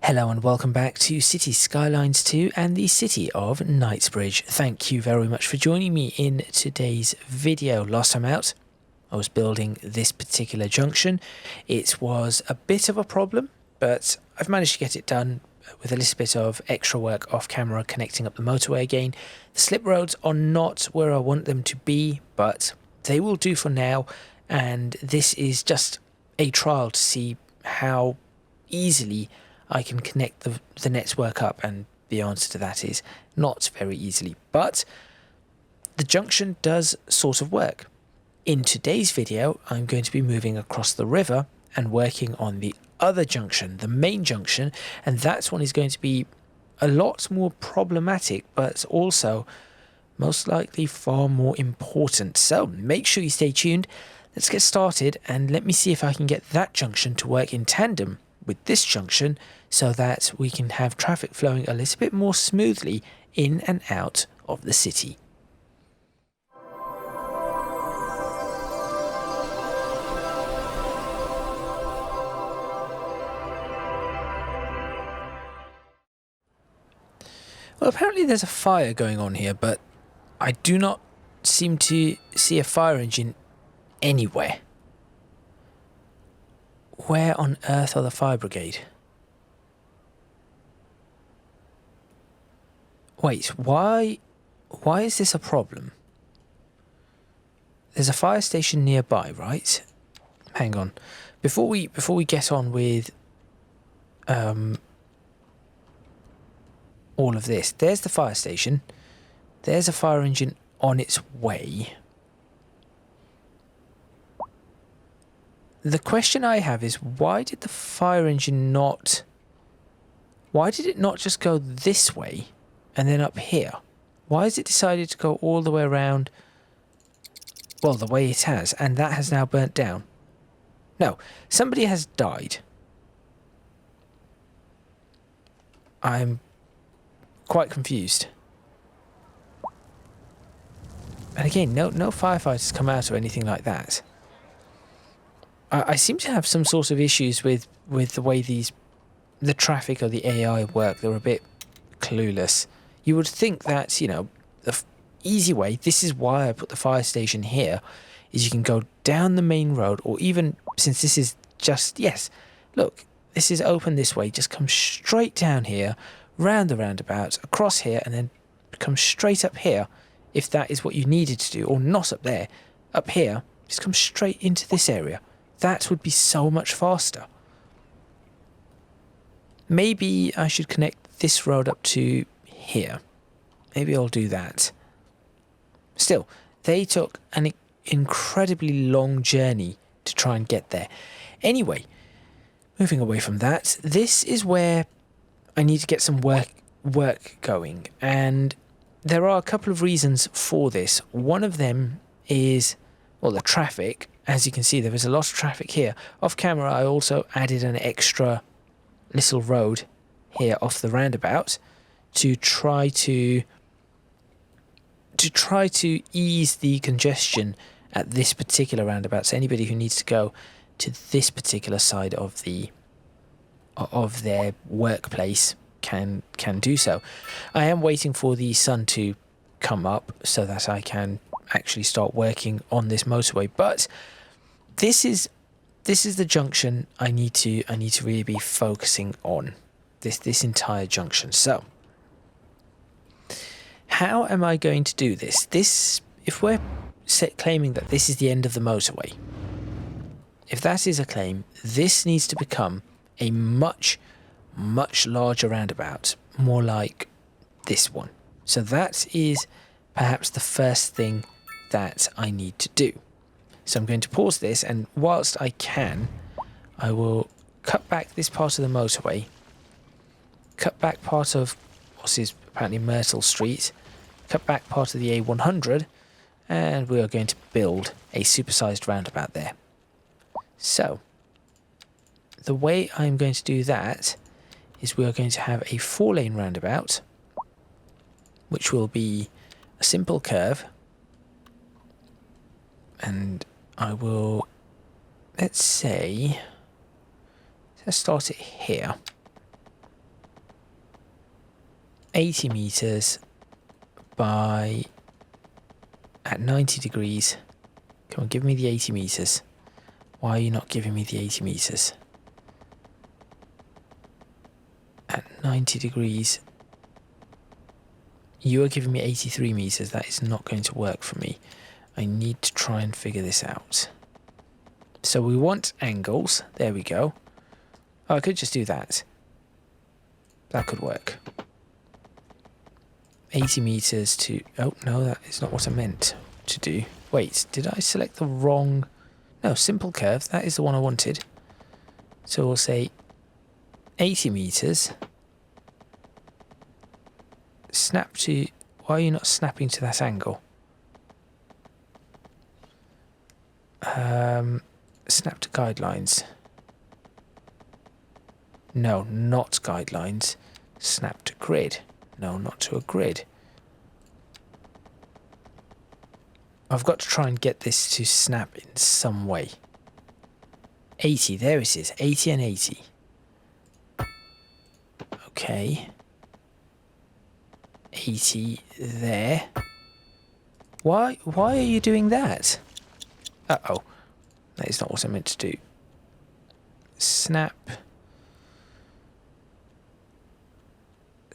Hello and welcome back to City Skylines 2 and the city of Knightsbridge. Thank you very much for joining me in today's video. Last time out, I was building this particular junction. It was a bit of a problem, but I've managed to get it done with a little bit of extra work off camera, connecting up the motorway again. The slip roads are not where I want them to be, but they will do for now. And this is just a trial to see how easily I can connect the network up, and the answer to that is not very easily. But the junction does sort of work. In today's video, I'm going to be moving across the river and working on the other junction, the main junction, and that one is going to be a lot more problematic, but also most likely far more important. So make sure you stay tuned. Let's get started and let me see if I can get that junction to work in tandem with this junction so that we can have traffic flowing a little bit more smoothly in and out of the city. Well, apparently there's a fire going on here, but I do not seem to see a fire engine anywhere. Where on earth are the fire brigade? Wait, why is this a problem? There's a fire station nearby, right? Hang on. Before we get on with all of this, there's the fire station. There's a fire engine on its way. The question I have is, why did the fire engine not... Why did it not just go this way and then up here? Why has it decided to go all the way around, well, the way it has, and that has now burnt down? No, somebody has died. I'm quite confused. And again, no firefighters come out or anything like that. I seem to have some sort of issues with the way the traffic or the AI work. They're a bit clueless. You would think that, you know, the easy way, this is why I put the fire station here, is you can go down the main road, or even, since this is just, yes, look, this is open this way, just come straight down here, round the roundabout, across here, and then come straight up here, if that is what you needed to do, or not up there, up here, just come straight into this area. That would be so much faster. Maybe I should connect this road up to here. Maybe I'll do that. Still, they took an incredibly long journey to try and get there. Anyway, moving away from that, this is where I need to get some work going. And there are a couple of reasons for this. One of them is, well, the traffic. As you can see, there is a lot of traffic here. Off camera, I also added an extra little road here off the roundabout to try to ease the congestion at this particular roundabout. So anybody who needs to go to this particular side of their workplace can do so. I am waiting for the sun to come up so that I can actually start working on this motorway, but this is the junction I need to really be focusing on, this entire junction. So how am I going to do this? If we're claiming that this is the end of the motorway, if that is a claim, this needs to become a much larger roundabout, more like this one. So that is perhaps the first thing that I need to do. So I'm going to pause this, and whilst I can, I will cut back this part of the motorway, cut back part of what is apparently Myrtle Street, cut back part of the A100, and we are going to build a supersized roundabout there. So the way I'm going to do that is we are going to have a 4-lane roundabout, which will be a simple curve, and I will, let's say, let's start it here. 80 meters by at 90 degrees. Come on, give me the 80 meters. Why are you not giving me the 80 meters? At 90 degrees. You are giving me 83 meters. That is not going to work for me. I need to try and figure this out. So we want angles. There we go. Oh, I could just do that. That could work. 80 meters to... Oh, no, that is not what I meant to do. Wait, did I select the wrong... No, simple curve. That is the one I wanted. So we'll say 80 meters. Snap to... Why are you not snapping to that angle? Snap to guidelines. No, not guidelines. Snap to grid. No, not to a grid. I've got to try and get this to snap in some way. 80, there it is. 80 and 80. Okay. 80 there. Why are you doing that? Uh-oh. That is not what I meant to do. Snap.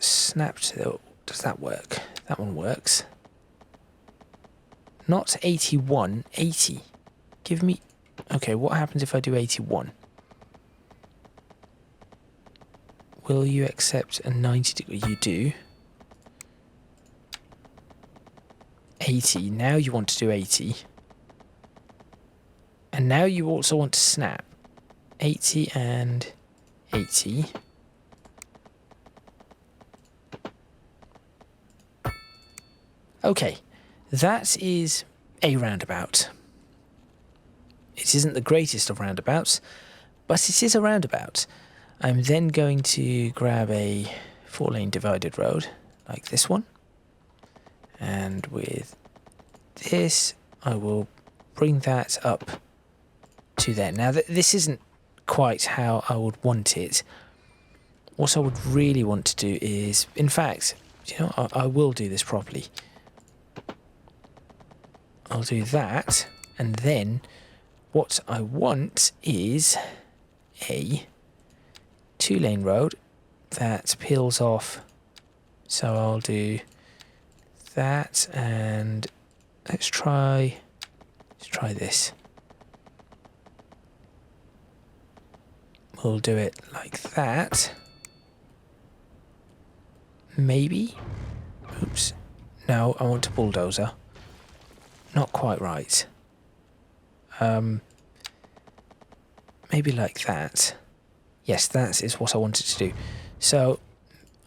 Snap to... Oh, does that work? That one works. Not 81, 80. Give me... Okay, what happens if I do 81? Will you accept a 90 degree? You do. 80. Now you want to do 80. And now you also want to snap. 80 and 80. Okay, that is a roundabout. It isn't the greatest of roundabouts, but it is a roundabout. I'm then going to grab a 4-lane divided road, like this one. And with this, I will bring that up to there. Now, this isn't quite how I would want it. What I would really want to do is, in fact, you know, I will do this properly. I'll do that, and then what I want is a 2-lane road that peels off. So I'll do that, and let's try this. We'll do it like that. Maybe. Oops. No, I want a bulldozer. Not quite right. Maybe like that. Yes, that is what I wanted to do. So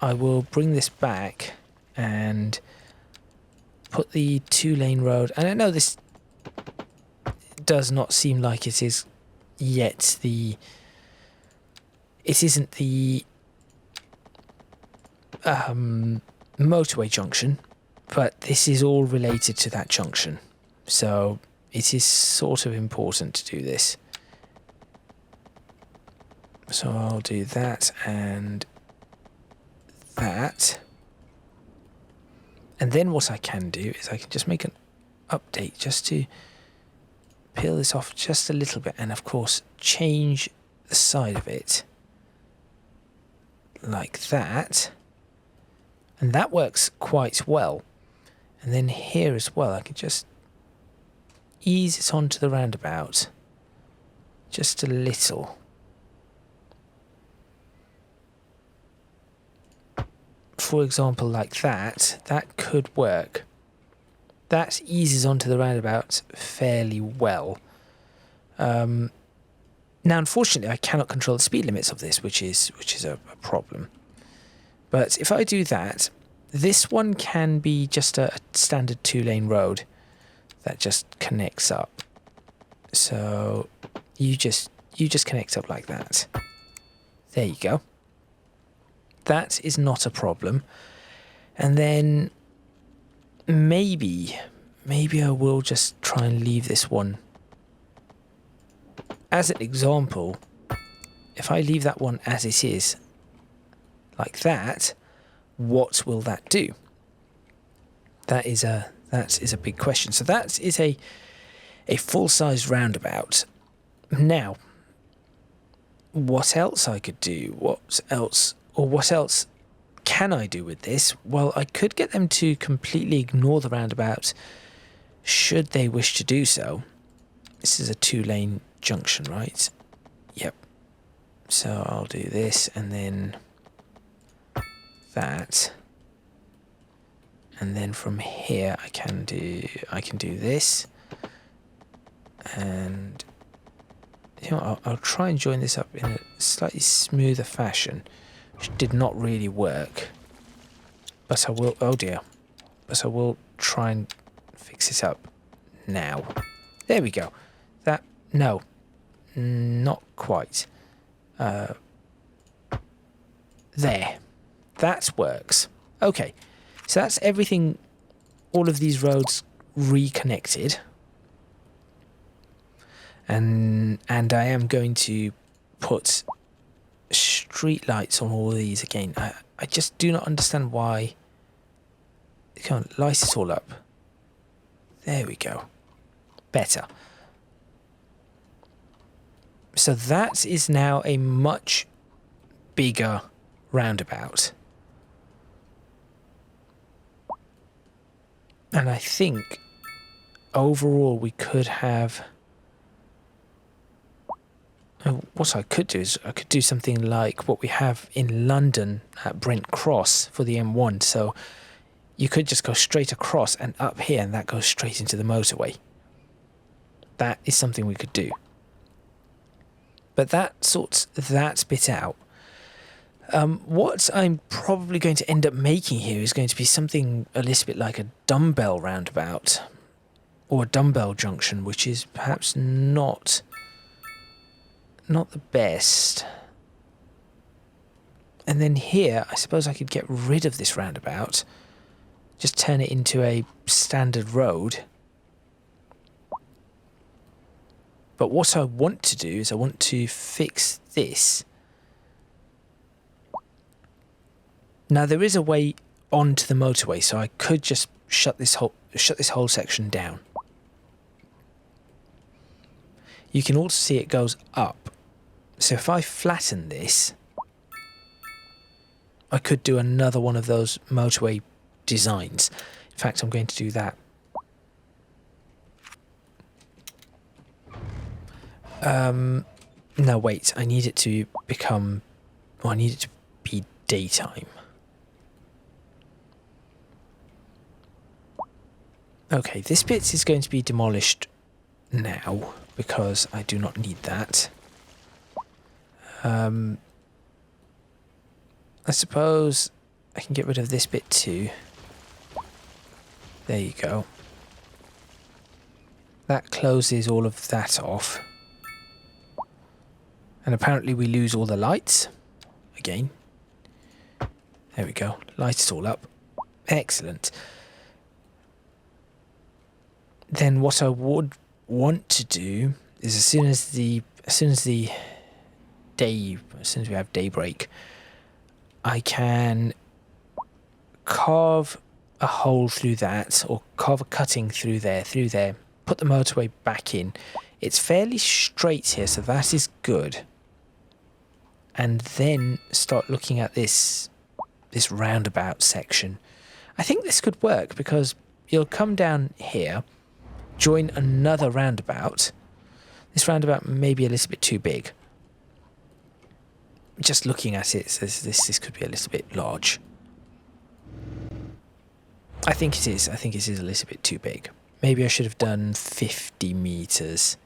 I will bring this back and put the 2-lane road. And I know this does not seem like it is yet the... It isn't the motorway junction, but this is all related to that junction. So it is sort of important to do this. So I'll do that and that. And then what I can do is I can just make an update just to peel this off just a little bit, and of course change the side of it like that. And that works quite well. And then here as well, I can just ease it onto the roundabout just a little. For example, like that, that could work. That eases onto the roundabout fairly well. Now, unfortunately, I cannot control the speed limits of this, which is a problem. But if I do that, this one can be just a standard 2-lane road that just connects up. So you just connect up like that. There you go. That is not a problem. And then maybe I will just try and leave this one. As an example, if I leave that one as it is, like that, what will that do? That is a big question. So that is a full-size roundabout. Now, what else I could do? What else can I do with this? Well, I could get them to completely ignore the roundabout should they wish to do so. This is a 2-lane junction, right? Yep. So I'll do this and then that. And then from here I can do this. And you know, I'll try and join this up in a slightly smoother fashion, which did not really work. But I will, oh dear. But I will try and fix this up now. There we go. That, no, not quite. There. That works. Okay. So that's everything, all of these roads reconnected. And I am going to put street lights on all of these again. I just do not understand why. Come on, light it all up. There we go. Better. So that is now a much bigger roundabout. And I think overall we could have... what I could do is I could do something like what we have in London at Brent Cross for the M1. So you could just go straight across and up here, and that goes straight into the motorway. That is something we could do. But that sorts that bit out. What I'm probably going to end up making here is going to be something a little bit like a dumbbell roundabout or a dumbbell junction, which is perhaps not the best. And then here, I suppose I could get rid of this roundabout, just turn it into a standard road. But what I want to do is I want to fix this. Now there is a way onto the motorway, so I could just shut this whole section down. You can also see it goes up. So if I flatten this, I could do another one of those motorway designs. In fact, I'm going to do that. No, wait, I need it to become... well, I need it to be daytime. Okay, this bit is going to be demolished now, because I do not need that. I suppose I can get rid of this bit too. There you go. That closes all of that off. And apparently we lose all the lights. Again. There we go. Light it all up. Excellent. Then what I would want to do is as soon as we have daybreak, I can carve a hole through that, or carve a cutting through there, put the motorway back in. It's fairly straight here, so that is good. And then start looking at this roundabout section. I think this could work, because you'll come down here, join another roundabout. This roundabout may be a little bit too big. Just looking at it says this could be a little bit large. I think it is. I think it is a little bit too big. Maybe I should have done 50 meters.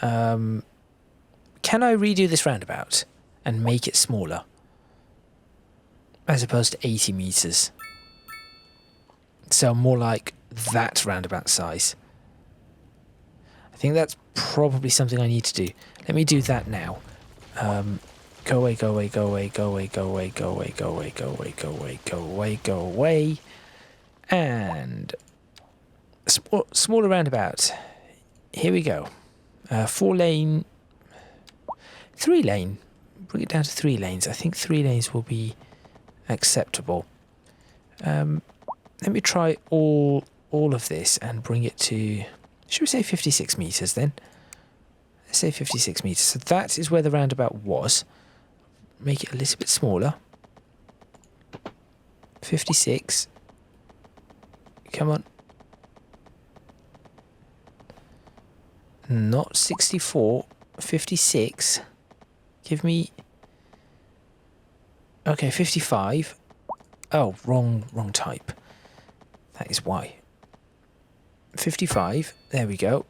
Can I redo this roundabout and make it smaller? As opposed to 80 meters. So more like that roundabout size. I think that's probably something I need to do. Let me do that now. Go away, go away, go away, go away, go away, go away, go away, go away, go away, go away, go away. And smaller roundabout. Here we go. 4-lane, 3-lane. Bring it down to 3 lanes. I think 3 lanes will be acceptable. Let me try all of this and bring it to, should we say 56 meters then? Let's say 56 meters. So that is where the roundabout was. Make it a little bit smaller. 56. Come on. Not 64. 56. Give me... Okay, 55. Oh, wrong type. That is why. 55. There we go.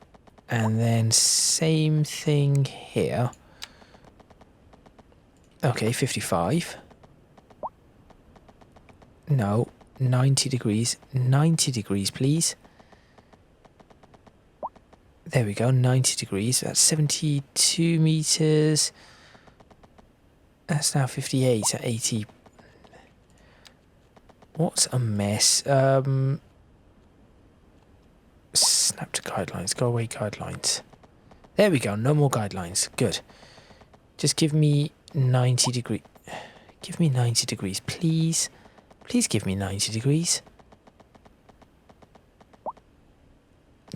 And then same thing here. Okay, 55. No, 90 degrees. 90 degrees, please. There we go, 90 degrees. That's 72 meters. That's now 58 at 80. What a mess. Snap to guidelines. Go away, guidelines. There we go. No more guidelines. Good. Just give me 90 degrees. Give me 90 degrees, please. Please give me 90 degrees.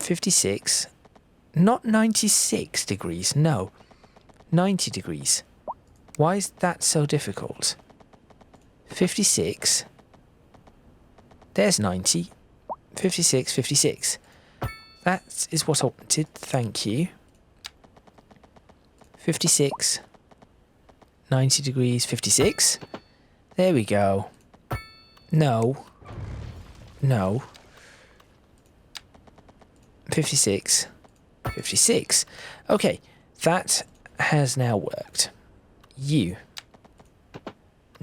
56. Not 96 degrees. No. 90 degrees. Why is that so difficult? 56. There's 90. 56, 56. That is what I wanted. Thank you. 56. 90 degrees, 56. There we go. No. No. 56. 56. Okay, that has now worked. You.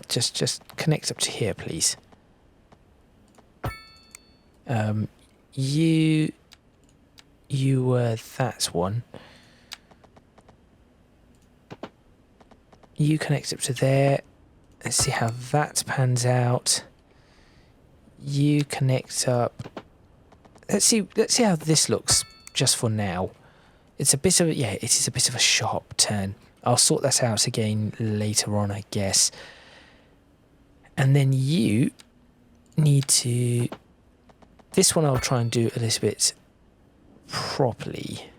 Just connect up to here, please. You were that one. You connect up to there. Let's see how that pans out. You connect up. Let's see how this looks just for now. It's a bit of it is a bit of a sharp turn. I'll sort that out again later on, I guess. And then you need to... This one I'll try and do a little bit properly.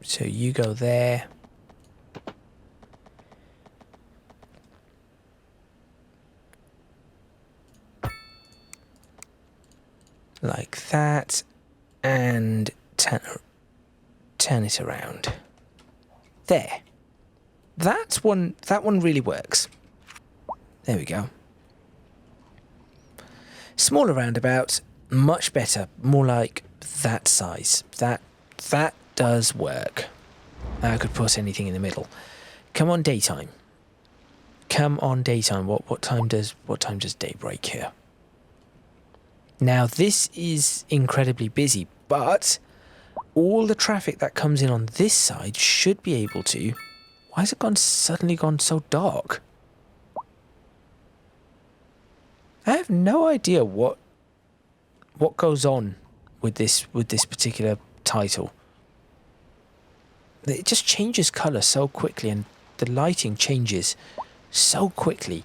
So you go there. Like that. And turn it around. There. That one really works. There we go. Smaller roundabout, much better. More like that size. That does work. I could put anything in the middle. Come on, daytime. Come on, daytime. What time does day break here? Now this is incredibly busy, but all the traffic that comes in on this side should be able to... Why has it suddenly gone so dark? I have no idea what goes on with this particular title. It just changes colour so quickly, and the lighting changes so quickly.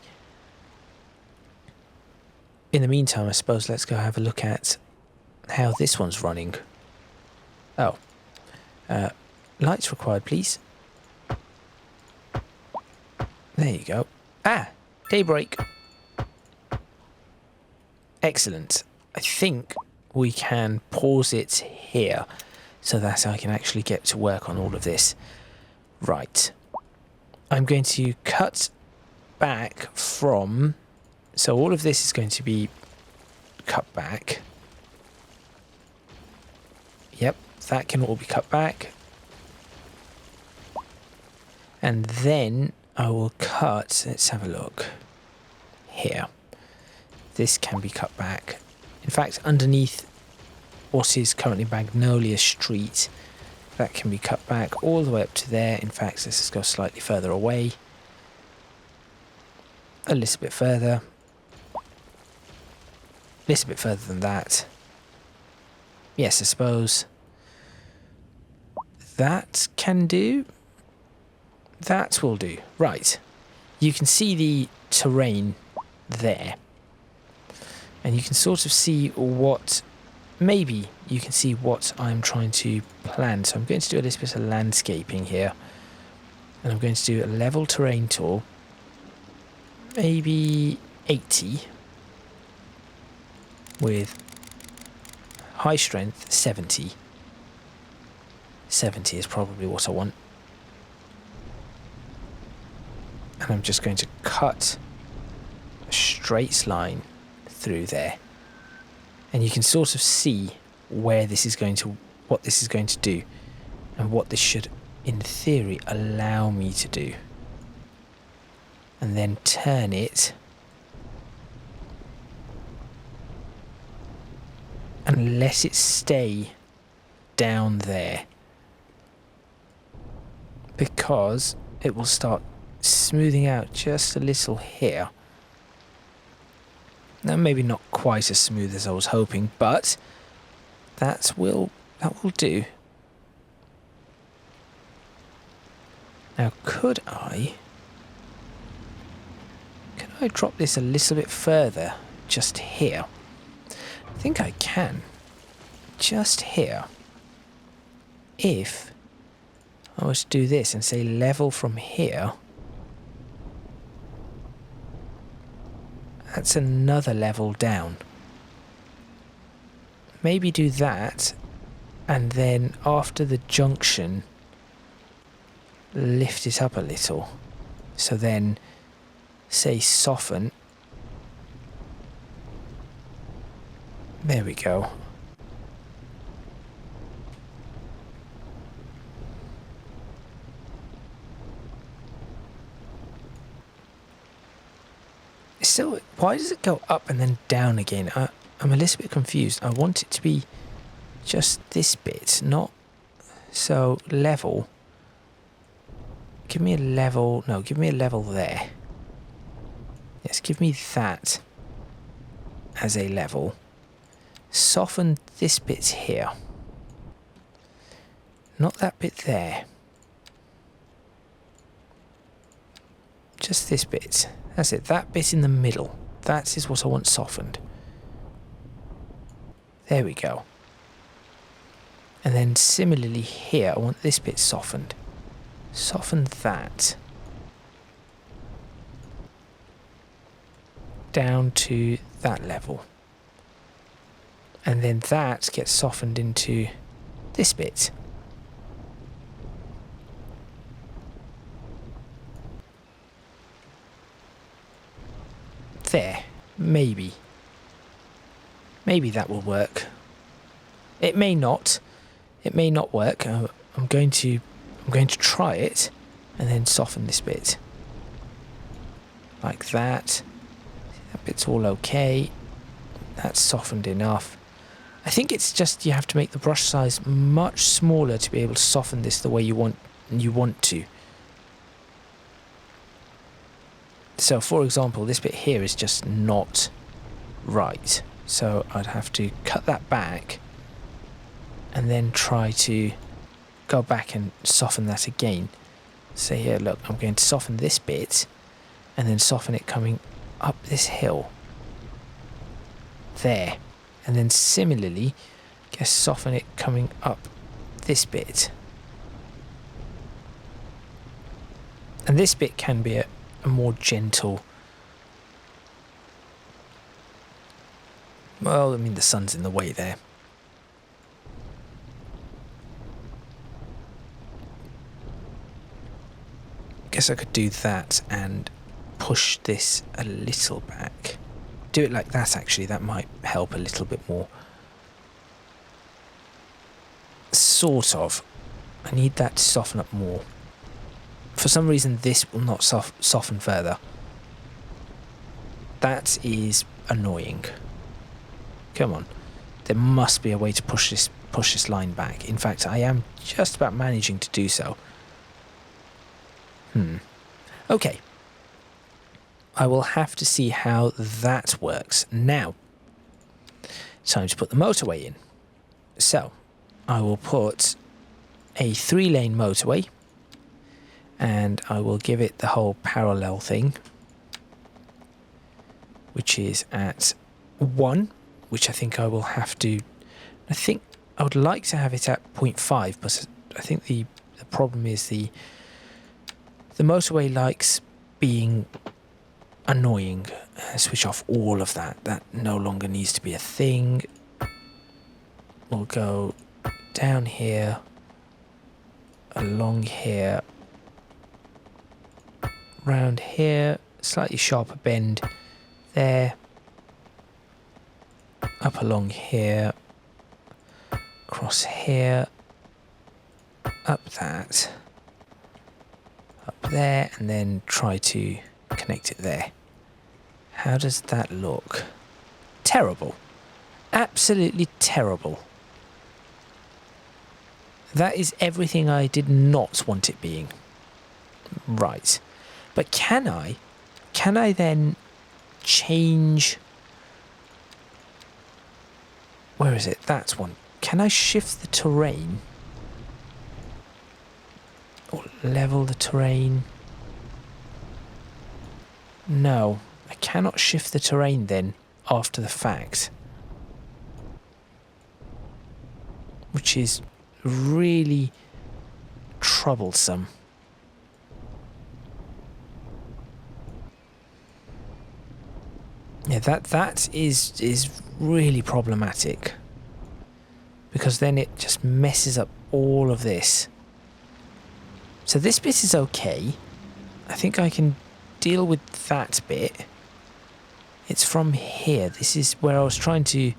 In the meantime, I suppose let's go have a look at how this one's running. Oh. Lights required, please. There you go. Ah! Daybreak. Excellent. I think we can pause it here so that I can actually get to work on all of this. Right. I'm going to cut back from... So all of this is going to be cut back. Yep, that can all be cut back. And then I will cut, let's have a look, here. This can be cut back. In fact, underneath what is currently Magnolia Street, that can be cut back all the way up to there. In fact, let's just go slightly further away. A little bit further. A little bit further than that. Yes, I suppose that can do. That will do. Right. you can see the terrain there. And you can sort of see what, maybe you can see what I'm trying to plan. So I'm going to do a little bit of landscaping here. And I'm going to do a level terrain tool. Maybe 80. With high strength 70. 70 is probably what I want. And I'm just going to cut a straight line through there. And you can sort of see where this is going to, what this is going to do, and what this should, in theory, allow me to do. And then turn it and let it stay down there, because it will start smoothing out just a little here. Now maybe not quite as smooth as I was hoping, but that will do. Now could I drop this a little bit further just here? I think I can. Just here. If I was to do this and say level from here, that's another level down. Maybe do that, and then after the junction, lift it up a little. So then, say soften. There we go. So why does it go up and then down again? I'm a little bit confused. I want it to be just this bit, not so level. Give me a level. No, give me a level there. Yes, give me that as a level. Soften this bit here. Not that bit there. Just this bit. That's it. That bit in the middle. That is what I want softened. There we go. And then similarly here, I want this bit softened. Soften that. Down to that level. And then that gets softened into this bit. There. Maybe. Maybe that will work. It may not. It may not work. I'm going to try it and then soften this bit. Like that. That bit's all okay. That's softened enough. I think it's just you have to make the brush size much smaller to be able to soften this the way you want to. So for example, this bit here is just not right. So I'd have to cut that back and then try to go back and soften that again. So here, look, I'm going to soften this bit and then soften it coming up this hill. There. And then similarly, just soften it coming up this bit. And this bit can be a more gentle. Well, I mean, the sun's in the way there. Guess I could do that and push this a little back. Do it like that, actually. That might help a little bit more. Sort of. I need that to soften up more. For some reason, this will not soften further. That is annoying. Come on. There must be a way to push this line back. In fact, I am just about managing to do so. Okay. I will have to see how that works. Now, time to put the motorway in. So, I will put a 3-lane motorway, and I will give it the whole parallel thing, which is at 1, which I think I will have to... I think I would like to have it at 0.5, but I think the problem is the motorway likes being annoying. Switch off all of that. That no longer needs to be a thing. We'll go down here, along here, round here, slightly sharper bend there, up along here, across here, up that, up there, and then try to connect it there. How does that look? Terrible. Absolutely terrible. That is everything I did not want it being. Right. But can I then change... Where is it? That's one. Can I shift the terrain? Or level the terrain? No. I cannot shift the terrain then after the fact. Which is really troublesome. Yeah, that is really problematic, because then it just messes up all of this. So this bit is okay. I think I can deal with that bit. It's from here. This is where I was trying to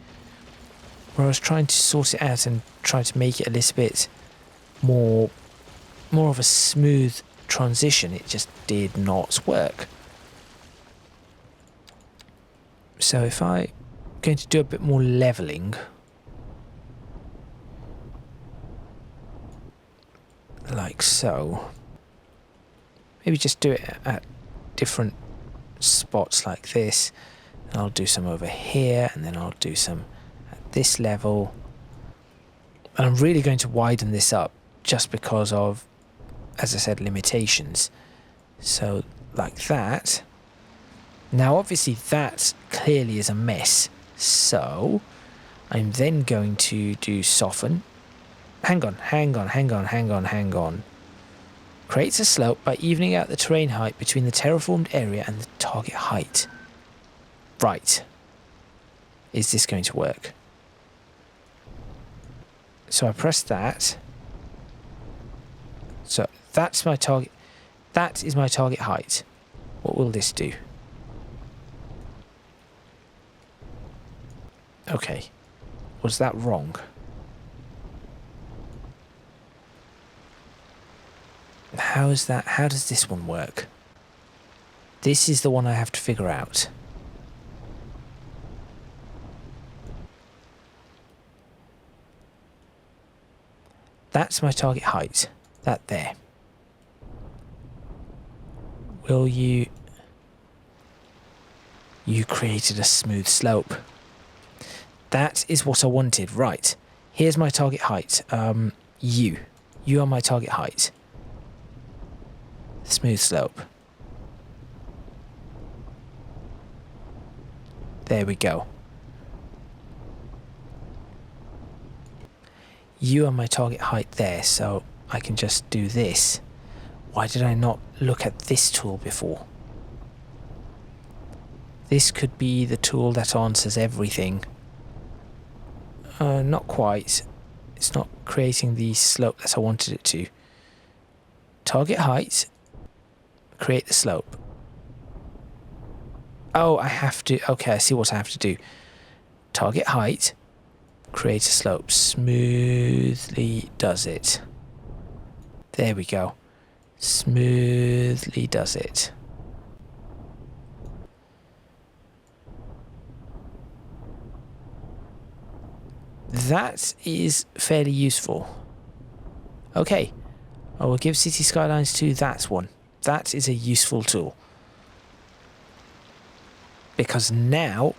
sort it out and try to make it a little bit more of a smooth transition. It just did not work. So if I'm going to do a bit more leveling, like so, maybe just do it at different spots like this, and I'll do some over here, and then I'll do some at this level, and I'm really going to widen this up just because of, as I said, limitations. So like that. Now obviously that clearly is a mess, so I'm then going to do soften. Hang on. Creates a slope by evening out the terrain height between the terraformed area and the target height. Right. Is this going to work? So I press that. So that's my target. That is my target height. What will this do? Okay. Was that wrong? How is that? How does this one work? This is the one I have to figure out. That's my target height. That there. Will you... You created a smooth slope. That is what I wanted. Right. Here's my target height. You. You are my target height. Smooth slope. There we go. You are my target height there, so I can just do this. Why did I not look at this tool before? This could be the tool that answers everything. Not quite. It's not creating the slope that I wanted it to. Target height. Create the slope. Oh, I have to... Okay, I see what I have to do. Target height. Create a slope. Smoothly does it. There we go. Smoothly does it. That is fairly useful. Okay, I will give City Skylines 2 that one. That is a useful tool. Because now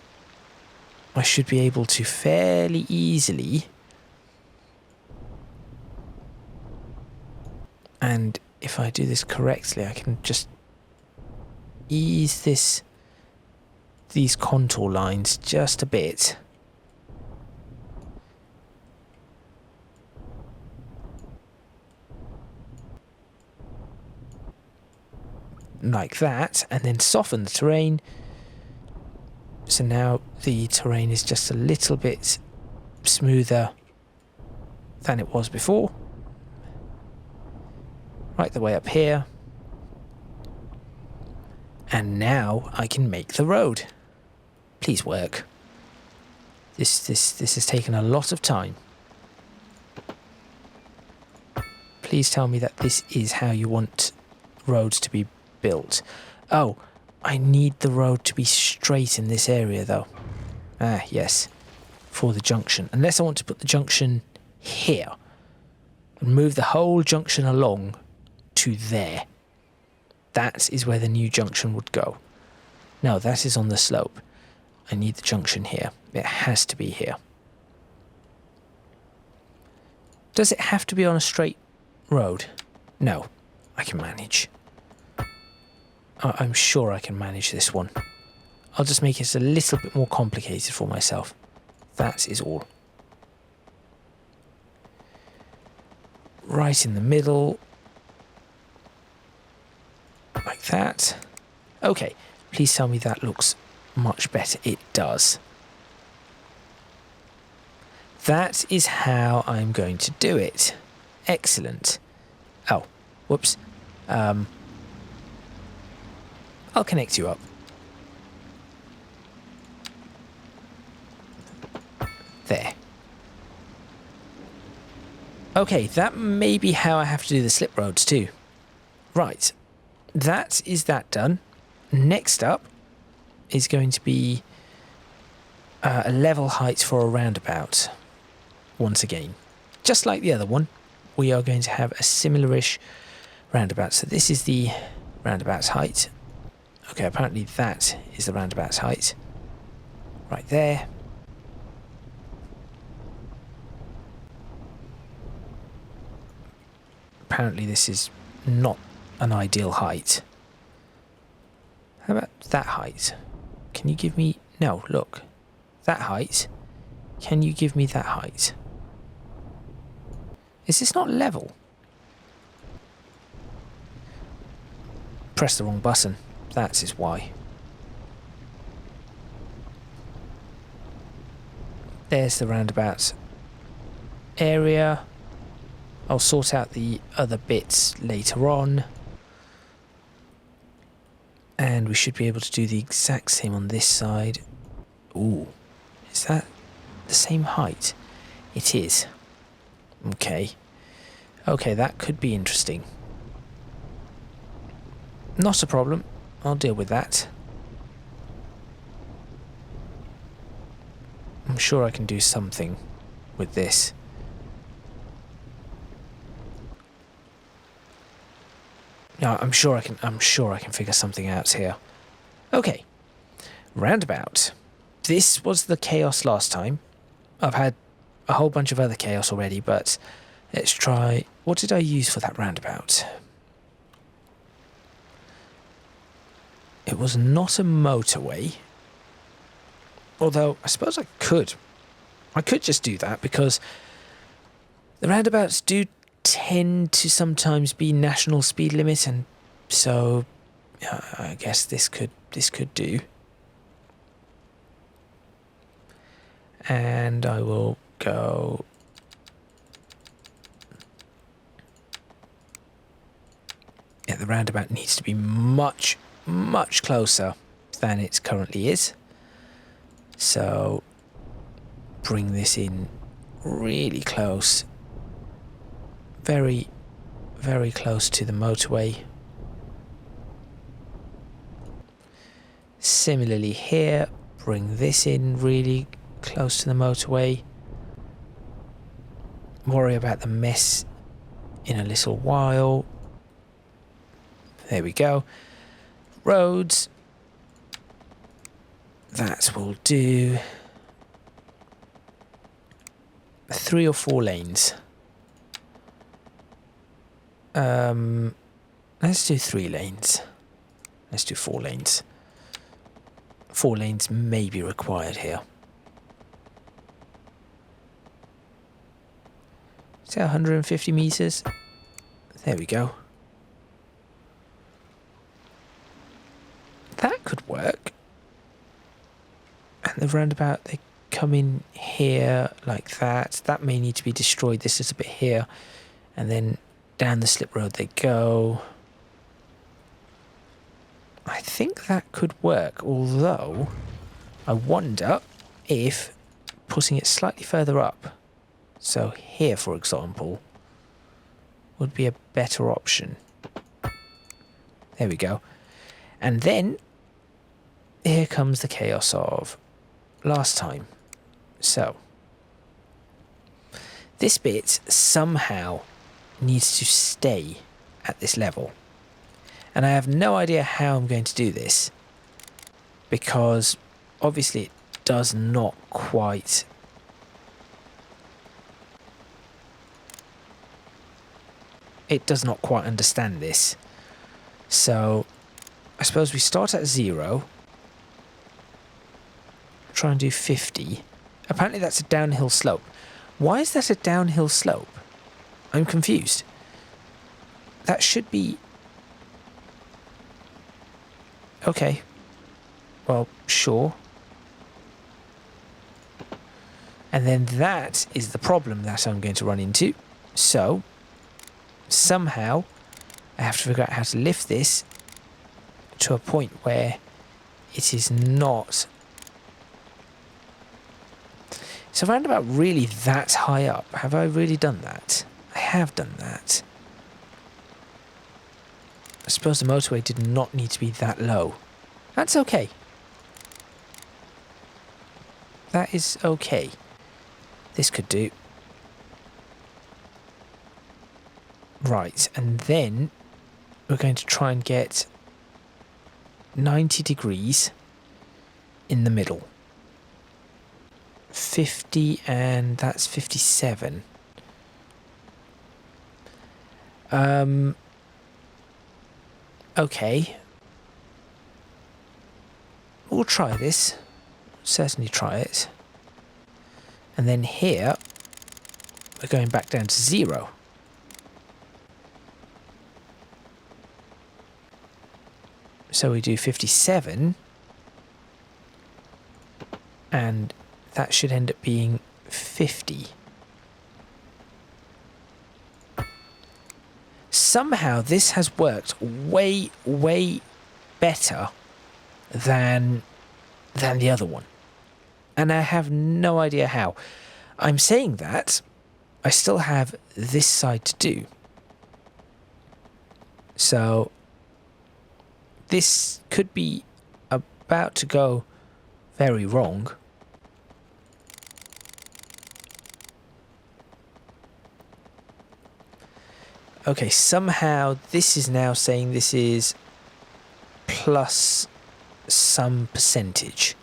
I should be able to fairly easily and if I do this correctly, I can just ease these contour lines just a bit. Like that, and then soften the terrain. So now the terrain is just a little bit smoother than it was before. Right the way up here. And now I can make the road. Please work. This has taken a lot of time. Please tell me that this is how you want roads to be built. Oh, I need the road to be straight in this area though. Ah, yes. For the junction. Unless I want to put the junction here. And move the whole junction along to there. That is where the new junction would go. No, that is on the slope. I need the junction here. It has to be here. Does it have to be on a straight road? No, I can manage. I'm sure I can manage this one. I'll just make it a little bit more complicated for myself. That is all. Right in the middle. Like that. Okay, please tell me that looks much better. It does. That is how I'm going to do it. Excellent. Oh, whoops. I'll connect you up. There. Okay, that may be how I have to do the slip roads too. Right. That is that done. Next up is going to be a level height for a roundabout. Once again. Just like the other one, we are going to have a similar-ish roundabout. So this is the roundabout's height. Okay, apparently that is the roundabout's height. Right there. Apparently this is not an ideal height. How about that height? Can you give me... No, look. That height. Can you give me that height? Is this not level? Press the wrong button. That is why. There's the roundabout area. I'll sort out the other bits later on. And we should be able to do the exact same on this side. Ooh, is that the same height? It is. Okay. Okay, that could be interesting. Not a problem. I'll deal with that. I'm sure I can do something with this. No, I'm sure I can figure something out here. Okay. Roundabout. This was the chaos last time. I've had a whole bunch of other chaos already, but let's try... What did I use for that roundabout? It was not a motorway. Although, I suppose I could. I could just do that, because the roundabouts do tend to sometimes be national speed limit, and so I guess this could do. And I will go... Yeah, the roundabout needs to be much closer than it currently is. So bring this in really close. Very, very close to the motorway. Similarly here, bring this in really close to the motorway. Worry about the mess in a little while. There we go. Roads. That will do. 3 or 4 lanes. Let's do 3 lanes. Let's do 4 lanes. 4 lanes may be required here. Say 150 meters. There we go. That could work. And the roundabout, they come in here like that. That may need to be destroyed. This is a bit here. And then down the slip road they go. I think that could work, although I wonder if putting it slightly further up, so here for example, would be a better option. There we go. And then here comes the chaos of last time. So this bit somehow needs to stay at this level. And I have no idea how I'm going to do this, because obviously it does not quite understand this. So I suppose we start at 0, try and do 50. Apparently that's a downhill slope. Why is that a downhill slope? I'm confused. That should be... Okay. Well, sure. And then that is the problem that I'm going to run into. So, somehow, I have to figure out how to lift this to a point where it is not... So roundabout really that high up. Have I really done that? I have done that. I suppose the motorway did not need to be that low. That's okay. That is okay. This could do. Right, and then we're going to try and get 90 degrees in the middle. 50, and that's 57. Okay. We'll try this. Certainly try it. And then here, we're going back down to 0. So we do 57. And that should end up being 50. Somehow this has worked way, way better than the other one. And I have no idea how. I'm saying that I still have this side to do. So this could be about to go very wrong. Okay, somehow this is now saying this is plus some percentage,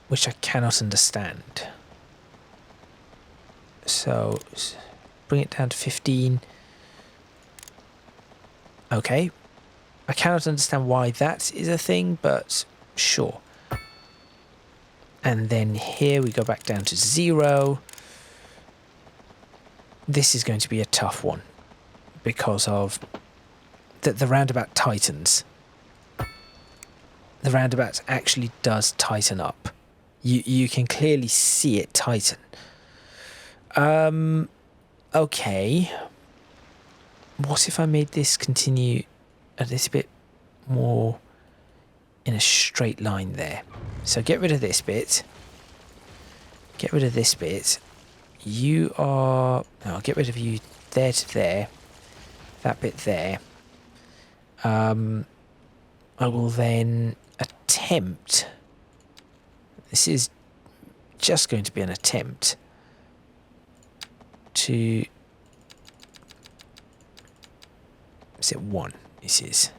which I cannot understand. So bring it down to 15. Okay, I cannot understand why that is a thing, but sure. And then here we go back down to 0. This is going to be a tough one because of the roundabout tightens. The roundabout actually does tighten up. You can clearly see it tighten. Okay. What if I made this continue a little bit more in a straight line there? So get rid of this bit. Get rid of this bit. You are... I'll get rid of you there to there. That bit there. I will then attempt... This is just going to be an attempt to... Is it 1? This is.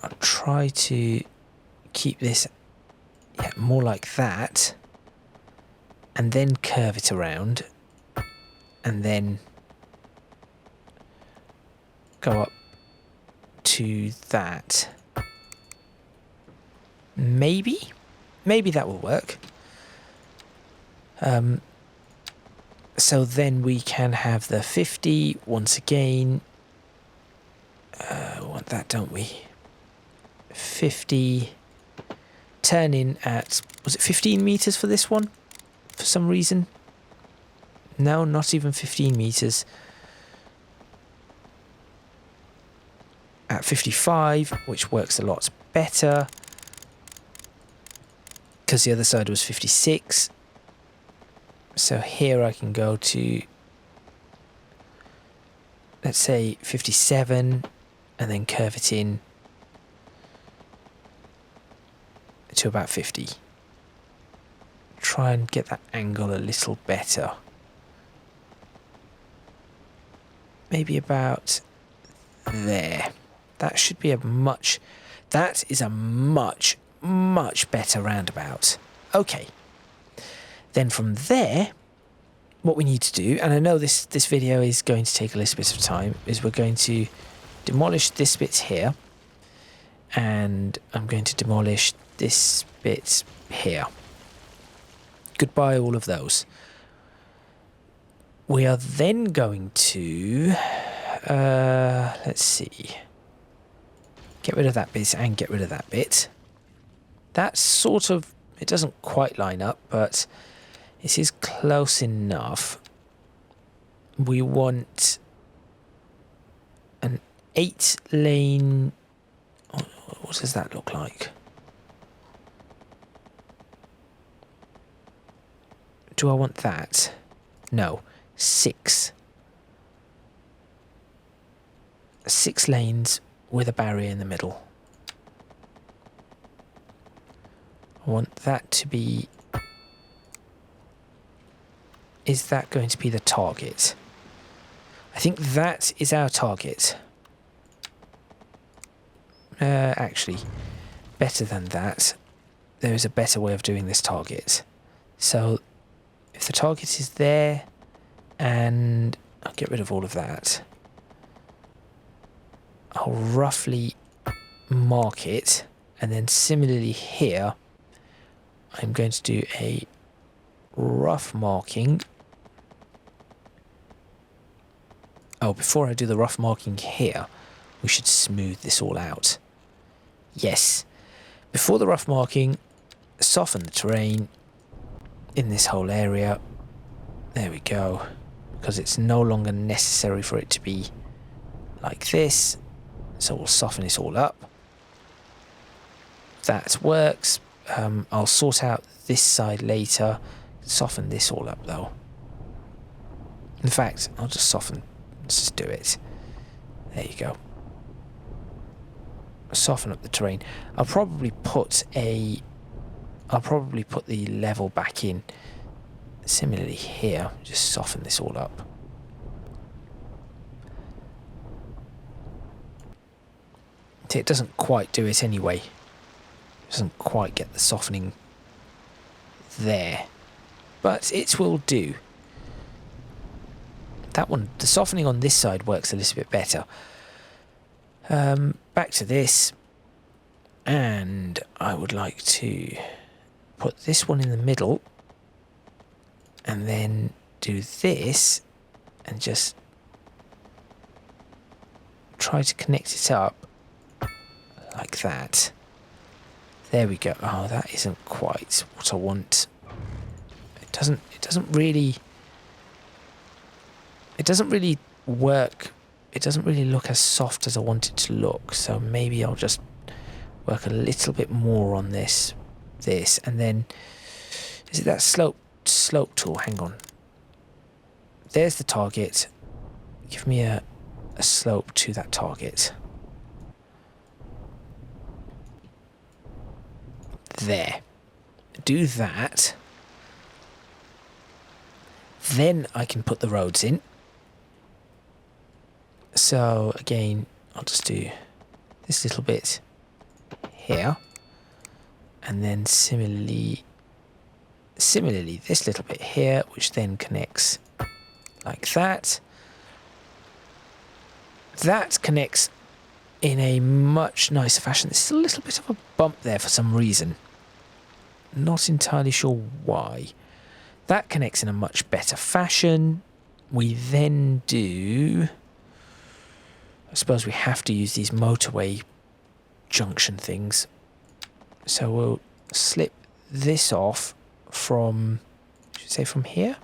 I'll try to keep this more like that, and then curve it around and then go up to that. Maybe that will work. So then we can have the 50 once again. We want that, don't we? 50. Turn in at, was it 15 meters for this one? For some reason? No, not even 15 meters. At 55, which works a lot better, because the other side was 56. So here I can go to, let's say 57, and then curve it in to about 50. Try and get that angle a little better. Maybe about there. That should be a much, that is a much better roundabout. Okay. Then from there, what we need to do, and I know this video is going to take a little bit of time, is we're going to demolish this bit here, and I'm going to demolish this bit here. Goodbye all of those. We are then going to, let's see, get rid of that bit and get rid of that bit. That's sort of, it doesn't quite line up, but this is close enough. We want an 8-lane, what does that look like? Do I want that? No, 6. 6 lanes with a barrier in the middle. I want that to be... Is that going to be the target? I think that is our target. Actually, better than that. There is a better way of doing this target. So, if the target is there, and I'll get rid of all of that. I'll roughly mark it, and then similarly here, I'm going to do a rough marking. Oh, before I do the rough marking here, we should smooth this all out. Yes. Before the rough marking, soften the terrain in this whole area. There we go. Because it's no longer necessary for it to be like this. So we'll soften this all up. That works. I'll sort out this side later. Soften this all up though. In fact, I'll just soften. Let's just do it. There you go. Soften up the terrain. I'll probably put the level back in. Similarly here, just soften this all up. It doesn't quite do it anyway. It doesn't quite get the softening there. But it will do. That one, the softening on this side works a little bit better. Back to this. And I would like to put this one in the middle. And then do this. And just try to connect it up. Like that. There we go. Oh, that isn't quite what I want. It doesn't really work. It doesn't really look as soft as I want it to look. So maybe I'll just work a little bit more on this, and then is it that slope tool? Hang on. There's the target. Give me a slope to that target. There. Do that. Then I can put the roads in. So again, I'll just do this little bit here. And then similarly this little bit here, which then connects like that. That connects in a much nicer fashion. There's a little bit of a bump there for some reason. Not entirely sure why. That connects in a much better fashion. We then do... I suppose we have to use these motorway junction things. So we'll slip this off from, should I say from here?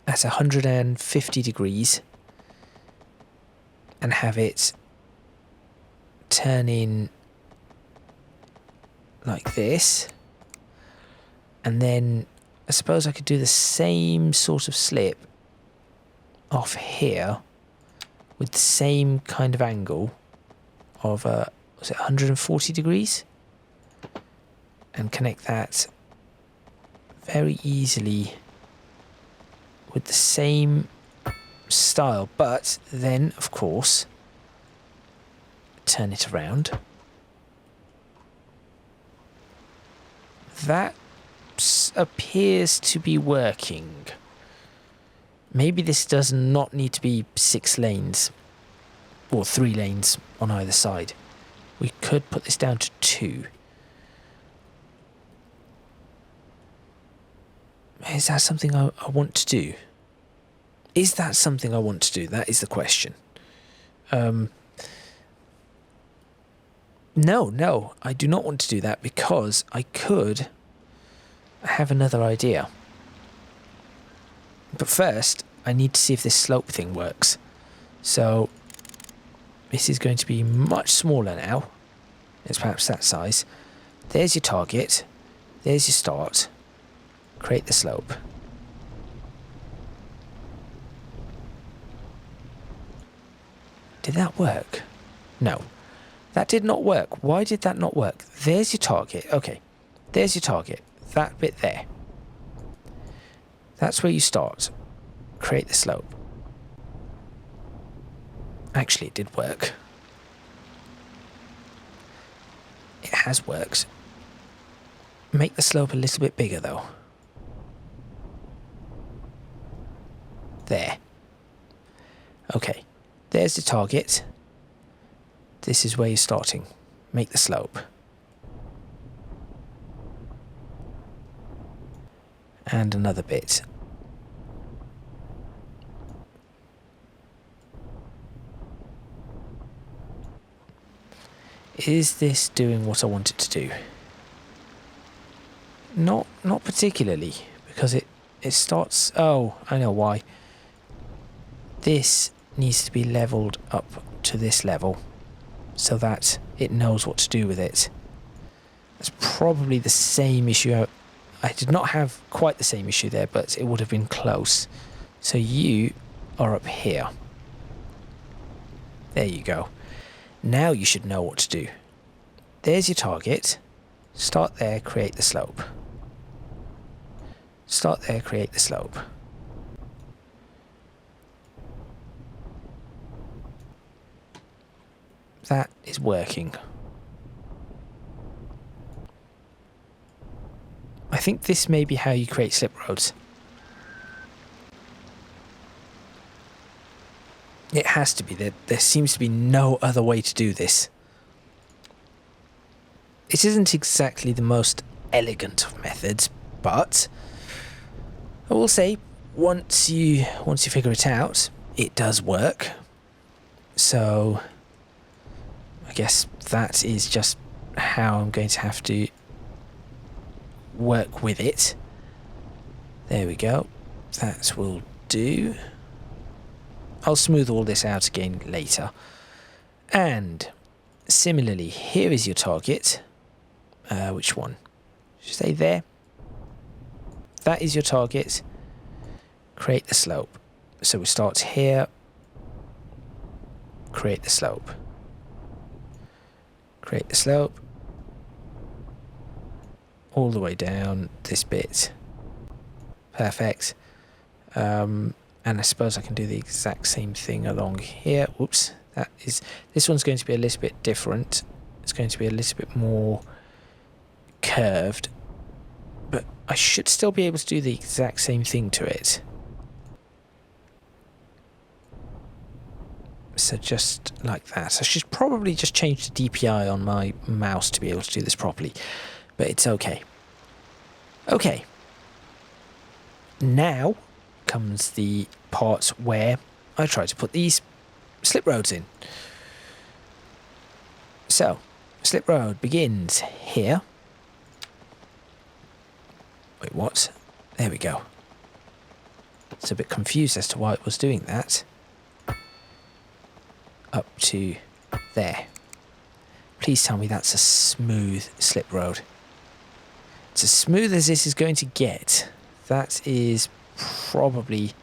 At 150 degrees. And have it turn in like this. And then I suppose I could do the same sort of slip off here with the same kind of angle of was it 140 degrees, and connect that very easily with the same style, but then of course turn it around. That appears to be working. Maybe this does not need to be 6 lanes or 3 lanes on either side. We could put this down to 2. Is that something I want to do? Is that something I want to do? That is the question. No, I do not want to do that, because I could have another idea. But first, I need to see if this slope thing works. So, this is going to be much smaller now. It's perhaps that size. There's your target. There's your start. Create the slope. Did that work? No. That did not work. Why did that not work? There's your target. Okay. There's your target. That bit there. That's where you start. Create the slope. Actually, it did work. It has worked. Make the slope a little bit bigger, though. There. Okay. There's the target. This is where you're starting. Make the slope. And another bit. Is this doing what I want it to do? Not particularly, because it starts... Oh, I know why. This needs to be leveled up to this level so that it knows what to do with it. That's probably the same issue. I did not have quite the same issue there, but it would have been close. So you are up here. There you go. Now you should know what to do. There's your target. Start there, create the slope. Start there, create the slope. That is working. I think this may be how you create slip roads. It has to be. There seems to be no other way to do this. It isn't exactly the most elegant of methods, but I will say once you figure it out, it does work. So I guess that is just how I'm going to have to work with it. There we go. That will do. I'll smooth all this out again later. And similarly, here is your target. Which one? Should I say there? That is your target. Create the slope. So we start here. Create the slope. Create the slope. All the way down this bit. Perfect. And I suppose I can do the exact same thing along here. Whoops. This one's going to be a little bit different. It's going to be a little bit more curved. But I should still be able to do the exact same thing to it. So just like that. I should probably just change the DPI on my mouse to be able to do this properly. But it's okay. Okay. Now comes the part where I try to put these slip roads in. So, slip road begins here. Wait, what? There we go. It's a bit confused as to why it was doing that. Up to there. Please tell me that's a smooth slip road. It's as smooth as this is going to get. That is probably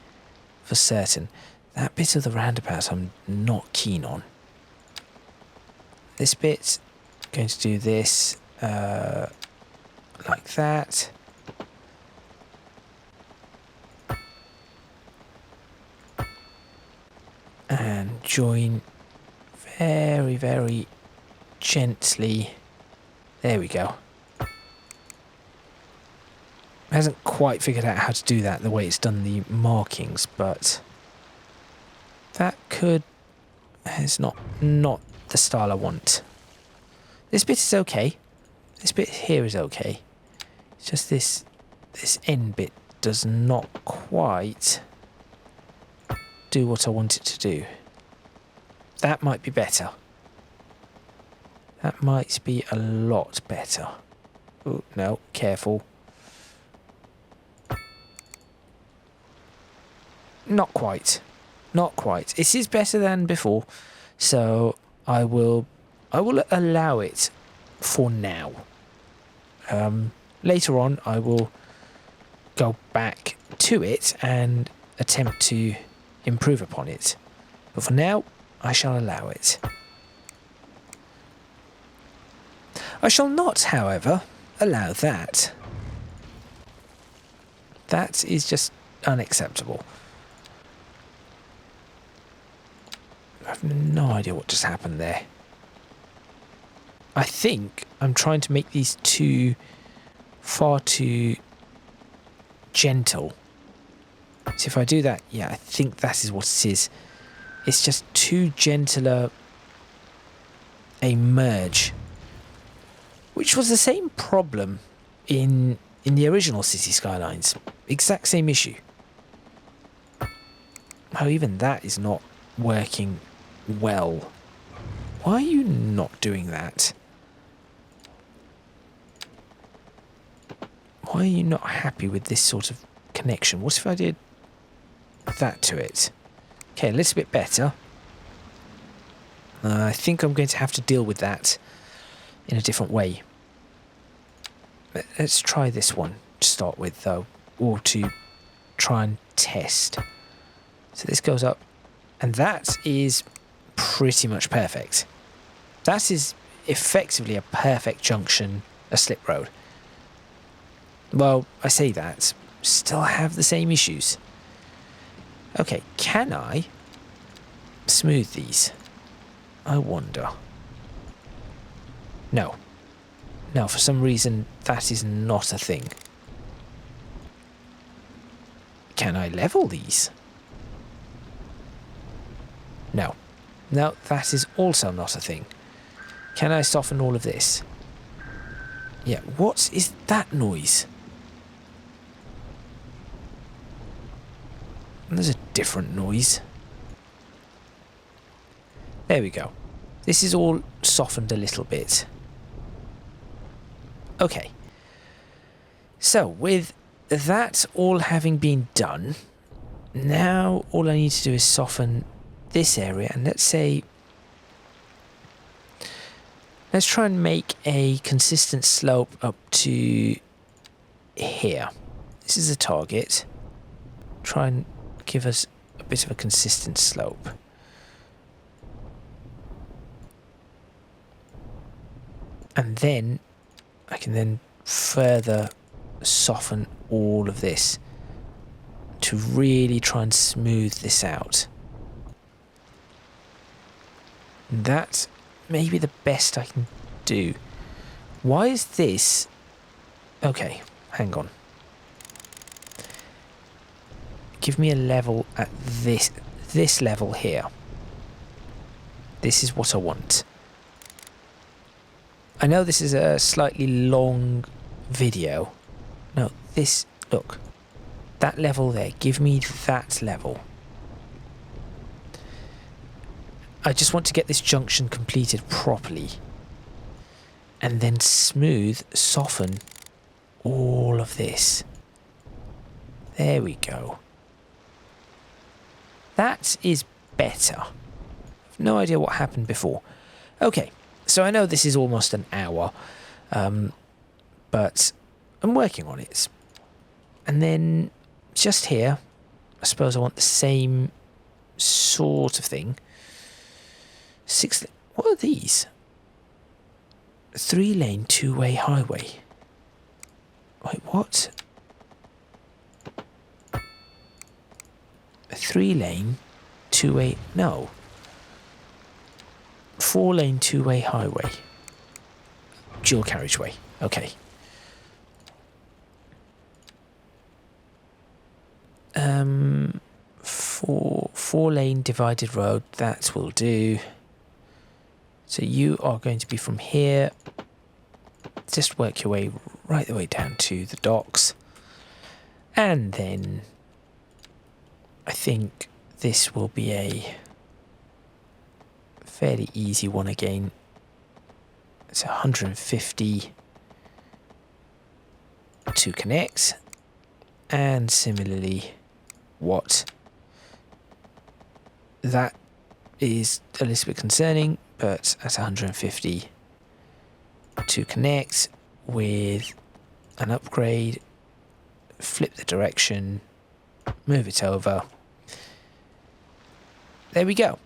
for certain. That bit of the roundabout I'm not keen on. This bit, going to do this like that. And join very, very gently. There we go. Hasn't quite figured out how to do that the way it's done the markings, but that is not the style I want. This bit is okay. This bit here is okay. It's just this end bit does not quite do what I want it to do. That might be better. That might be a lot better. Oh, no, careful. Not quite. Not quite. It is better than before, so I will allow it for now. Later on, I will go back to it and attempt to improve upon it. But for now, I shall allow it. I shall not, however, allow that. That is just unacceptable. I have no idea what just happened there. I think I'm trying to make these two far too gentle. So if I do that, yeah, I think that is what it is. It's just too gentle a merge. Which was the same problem in the original City Skylines. Exact same issue. Oh, even that is not working well. Why are you not doing that? Why are you not happy with this sort of connection? What if I did that to it? Okay, a little bit better. I think I'm going to have to deal with that in a different way. Let's try this one to start with, though, or to try and test. So this goes up, and that is pretty much perfect. That is effectively a perfect junction, a slip road. Well, I say that, still have the same issues. Okay, can I smooth these? I wonder. No. No, for some reason, that is not a thing. Can I level these? No. No, that is also not a thing. Can I soften all of this? Yeah, what is that noise? There's a different noise. There we go. This is all softened a little bit. Okay. So, with that all having been done, now all I need to do is soften this area, and let's try and make a consistent slope up to here. This is the target. Try and give us a bit of a consistent slope. And then I can then further soften all of this to really try and smooth this out. That may be the best I can do. Why is this... Okay, hang on. give me a level at this level here. This is what I want. I know this is a slightly long video. No, this, look, that level there, give me that level. I just want to get this junction completed properly and then smooth, soften all of this. There we go. That is better. I've no idea what happened before. Okay, so I know this is almost an hour, but I'm working on it. And then just here, I suppose I want the same sort of thing. What are these? 3-lane, 2-way highway. Wait, what? A 3-lane, 2-way, no. 4-lane, 2-way highway. Dual carriageway, okay. Four-lane divided road, that will do. So you are going to be from here. Just work your way right the way down to the docks. And then I think this will be a fairly easy one again. It's 150 to connect. And similarly, what? That is a little bit concerning, but at 150 to connect with an upgrade, flip the direction, move it over. There we go.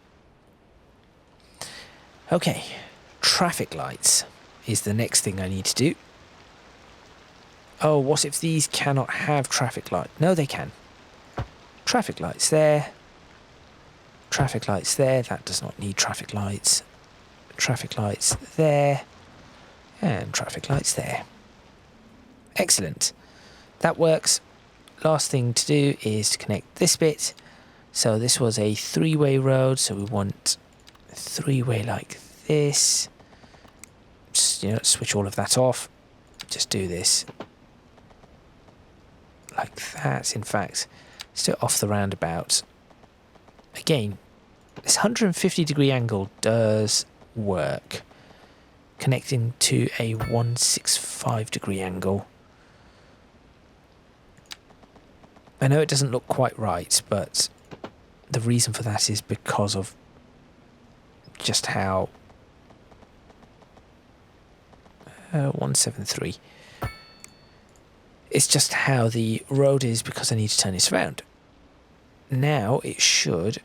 Okay, traffic lights is the next thing I need to do. Oh, what if these cannot have traffic light? No, they can. Traffic lights there. Traffic lights there. That does not need traffic lights. Traffic lights there. And traffic lights there. Excellent. That works. Last thing to do is to connect this bit. So this was a 3-way road, so we want a 3-way like this. Just, you know, switch all of that off. Just do this like that. In fact, let's do it off the roundabout. Again, this 150-degree angle does work. Connecting to a 165-degree angle. I know it doesn't look quite right, but the reason for that is because of just how 173. It's just how the road is because I need to turn this around. Now it should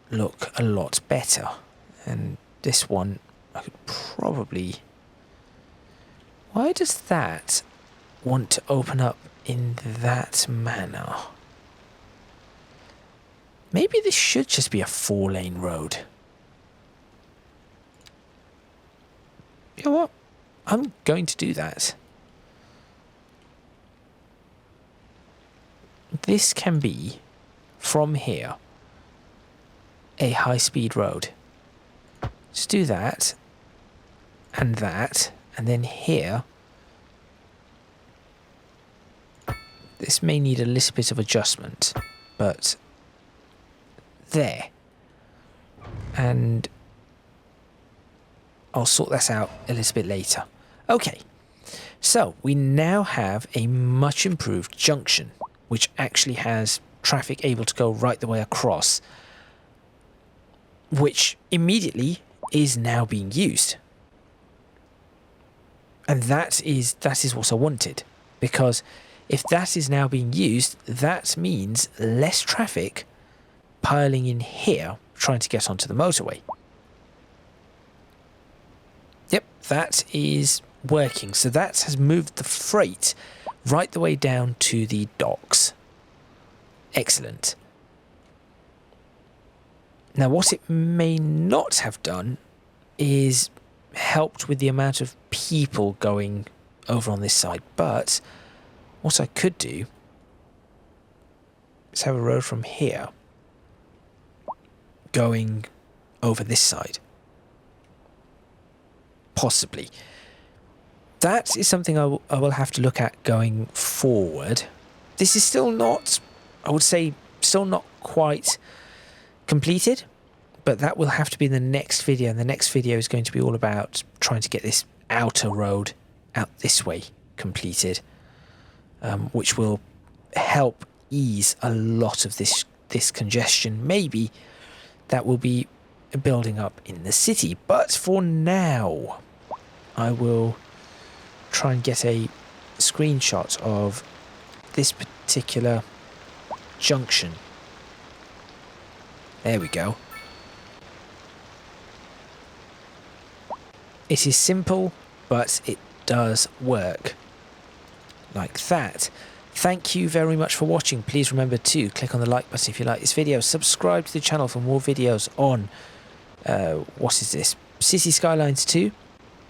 look a lot better. And this one, I could probably... Why does that want to open up in that manner? Maybe this should just be a 4-lane road. You know what? I'm going to do that. This can be, from here, a high-speed road. Just do that, and then here. This may need a little bit of adjustment, but there. And I'll sort that out a little bit later. Okay, so we now have a much improved junction, which actually has traffic able to go right the way across, which immediately is now being used. And that is what I wanted, because if that is now being used, that means less traffic piling in here trying to get onto the motorway. Yep, that is working. So that has moved the freight right the way down to the docks. Excellent. Now, what it may not have done is helped with the amount of people going over on this side, but what I could do perhaps have a road from here going over this side? Possibly. That is something I will have to look at going forward. This is still not, I would say, still not quite completed, but that will have to be in the next video, and the next video is going to be all about trying to get this outer road out this way completed, which will help ease a lot of this congestion maybe that will be building up in the city. But for now, I will try and get a screenshot of this particular junction. There we go. It is simple, but it does work. Like that. Thank you very much for watching. Please remember to click on the like button if you like this video. Subscribe to the channel for more videos on, what is this? City Skylines 2,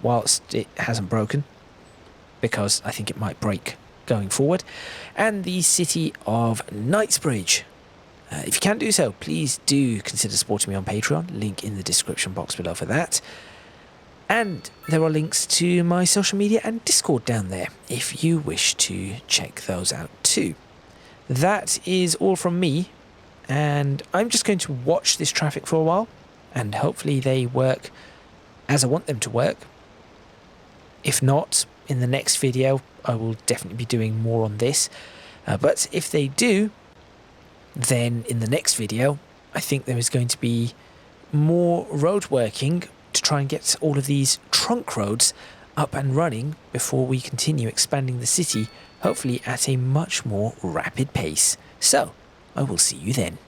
whilst it hasn't broken, because I think it might break going forward. And the City of Knightsbridge. If you can do so, please do consider supporting me on Patreon. Link in the description box below for that. And there are links to my social media and Discord down there if you wish to check those out too. That is all from me, and I'm just going to watch this traffic for a while, and hopefully they work as I want them to work. If not, in the next video I will definitely be doing more on this, but if they do, then in the next video I think there is going to be more road working to try and get all of these trunk roads up and running before we continue expanding the city, hopefully at a much more rapid pace. So, I will see you then.